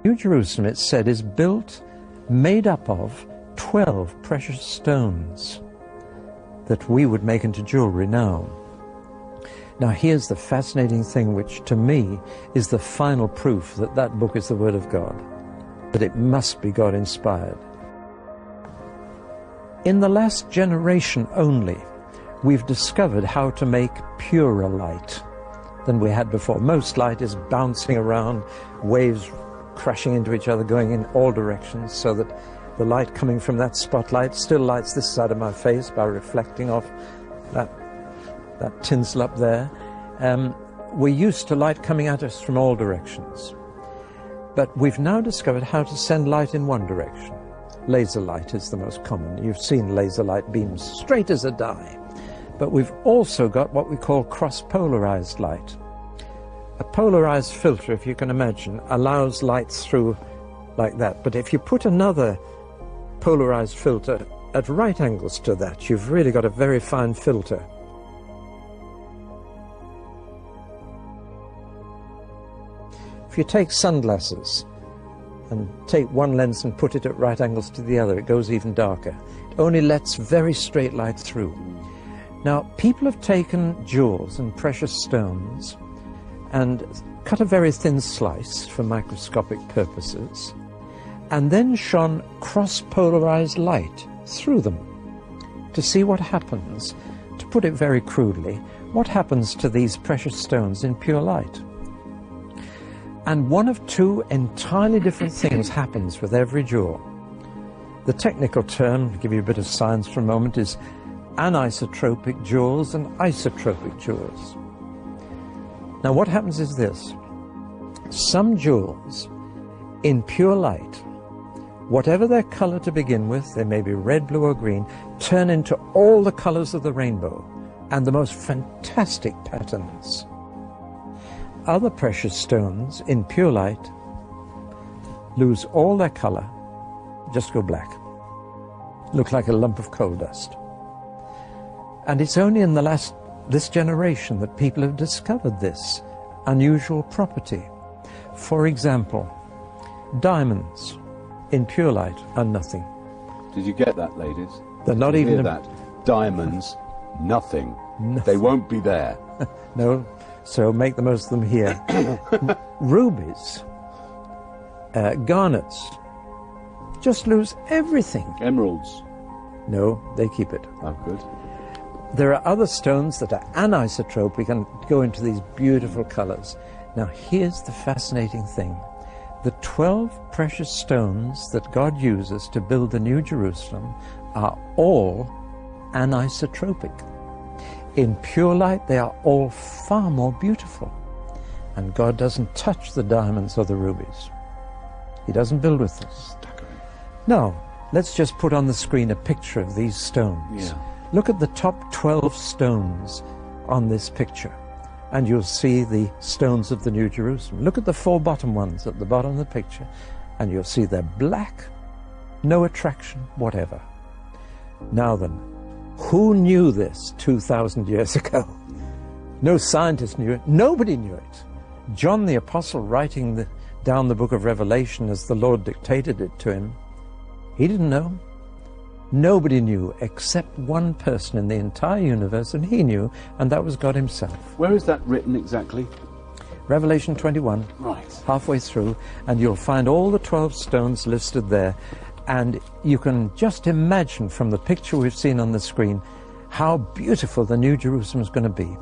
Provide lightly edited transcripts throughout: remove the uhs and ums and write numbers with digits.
New Jerusalem, it's said, is built, made up of 12 precious stones that we would make into jewelry now. Now here's the fascinating thing, which to me is the final proof that that book is the Word of God, that it must be God-inspired. In the last generation only, we've discovered how to make purer light than we had before. Most light is bouncing around, waves crashing into each other, going in all directions, so that the light coming from that spotlight still lights this side of my face by reflecting off that tinsel up there. We're used to light coming at us from all directions. But we've now discovered how to send light in one direction. Laser light is the most common. You've seen laser light beams straight as a die. But we've also got what we call cross-polarized light. A polarized filter, if you can imagine, allows light through like that. But if you put another polarized filter at right angles to that, you've really got a very fine filter. If you take sunglasses and take one lens and put it at right angles to the other, it goes even darker. It only lets very straight light through. Now, people have taken jewels and precious stones and cut a very thin slice for microscopic purposes, and then shone cross-polarized light through them to see what happens. To put it very crudely, what happens to these precious stones in pure light? And one of two entirely different things happens with every jewel. The technical term, to give you a bit of science for a moment, is anisotropic jewels and isotropic jewels. Now what happens is this. Some jewels in pure light, whatever their color to begin with, they may be red, blue or green, turn into all the colors of the rainbow and the most fantastic patterns. Other precious stones in pure light lose all their color, just go black, look like a lump of coal dust. And it's only in this generation that people have discovered this unusual property. For example, diamonds in pure light are nothing. Did you get that, ladies? They're not even that. Diamonds, nothing. They won't be there. No, so make the most of them here. Rubies, garnets, just lose everything. Emeralds? No, they keep it. Oh, good. There are other stones that are anisotropic and go into these beautiful colors. Now here's the fascinating thing. The 12 precious stones that God uses to build the New Jerusalem are all anisotropic. In pure light, they are all far more beautiful. And God doesn't touch the diamonds or the rubies. He doesn't build with them. Now, let's just put on the screen a picture of these stones. Yeah. Look at the top 12 stones on this picture, and you'll see the stones of the New Jerusalem. Look at the 4 bottom ones at the bottom of the picture, and you'll see they're black, no attraction whatever. Now then, who knew this 2,000 years ago? No scientist knew it. Nobody knew it. John the Apostle, writing down the book of Revelation as the Lord dictated it to him, he didn't know. Nobody knew except one person in the entire universe, and he knew, and that was God himself. Where is that written exactly? Revelation 21, right, halfway through, and you'll find all the 12 stones listed there. And you can just imagine from the picture we've seen on the screen how beautiful the New Jerusalem is going to be.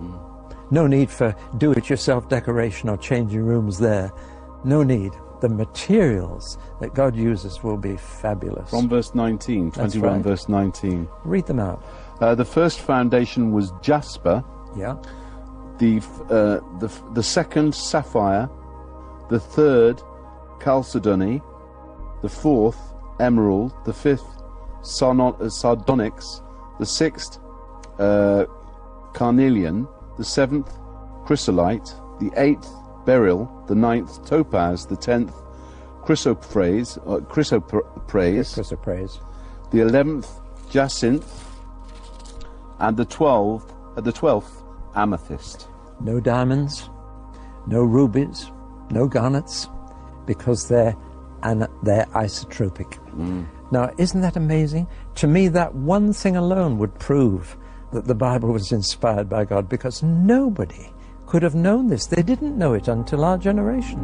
No need for do-it-yourself decoration or changing rooms there. No need. The materials that God uses will be fabulous. From verse 19, 21 right. Verse 19. Read them out. The first foundation was jasper. Yeah. The second sapphire. The third chalcedony. The fourth emerald. The fifth sardonyx. The sixth carnelian. The seventh chrysolite. The eighth beryl. The ninth topaz. The 10th chrysoprase. The 11th jacinth, and the 12th amethyst. No diamonds, no rubies, no garnets, because they're and they're isotropic. Now, isn't that amazing? To me, that one thing alone would prove that the Bible was inspired by God, because nobody could have known this. They didn't know it until our generation.